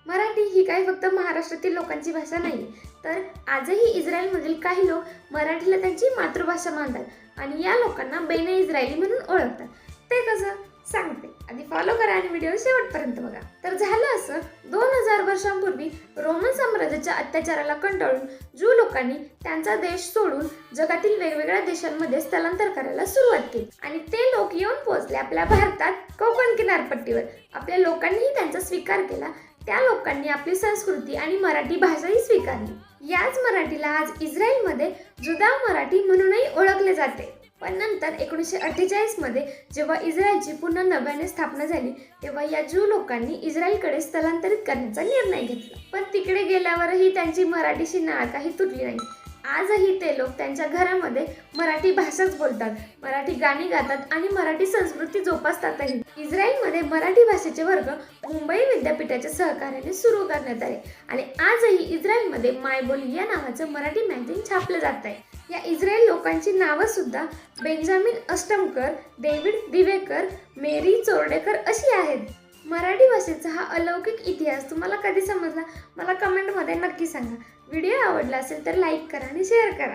मराठी ही काही फक्त महाराष्ट्रातील लोकांची भाषा नाही, तर आजही इस्रायलमधील काही लोक मराठीला त्यांची मातृभाषा मानतात आणि या लोकांना बेने इस्रायली म्हणून ओळखतात. ते कसं सांगते, आधी फॉलो करा आणि व्हिडिओ शेवटपर्यंत बघा. तर झालं असं, 2000 वर्षांपूर्वी रोमन साम्राज्याच्या अत्याचाराला कंटाळून ज्यू लोकांनी त्यांचा देश सोडून जगातील वेगवेगळ्या देशांमध्ये स्थलांतर करायला सुरुवात केली आणि ते लोक येऊन पोहोचले आपल्या भारतात कोकण किनारपट्टीवर. आपल्या लोकांनीही त्यांचा स्वीकार केला. त्या लोकांनी आपली संस्कृती आणि मराठी भाषाही स्वीकारली. याच मराठीला आज इस्रायलमध्ये जुदा मराठी म्हणूनही ओळखले जाते. पण नंतर 1948 मध्ये जेव्हा इस्रायलची पुन्हा नव्याने स्थापना झाली, तेव्हा या ज्यू लोकांनी इस्रायलकडे स्थलांतरित करण्याचा निर्णय घेतला. पण तिकडे गेल्यावरही त्यांची मराठीशी नाळ काही तुटली नाही. आजही ते लोक त्यांच्या घरामध्ये मराठी भाषाच बोलतात, मराठी गाणी गातात आणि मराठी संस्कृती जोपासतातही. इस्रायलमध्ये मराठी भाषेचे वर्ग मुंबई विद्यापीठाच्या सहकार्याने सुरू करण्यात आले आणि आजही इस्रायलमध्ये मायबोली या नावाचं मराठी मॅगझिन छापलं जात आहे. या इस्रायल लोकांची नावं सुद्धा बेंजामिन अष्टमकर, डेव्हिड दिवेकर, मेरी चोरडेकर अशी आहेत. मराठी भाषेचा हा अलौकिक इतिहास तुम्हाला कधी समजला, मला कमेंटमध्ये नक्की सांगा. व्हिडिओ आवडला असेल तर लाईक करा आणि शेअर करा.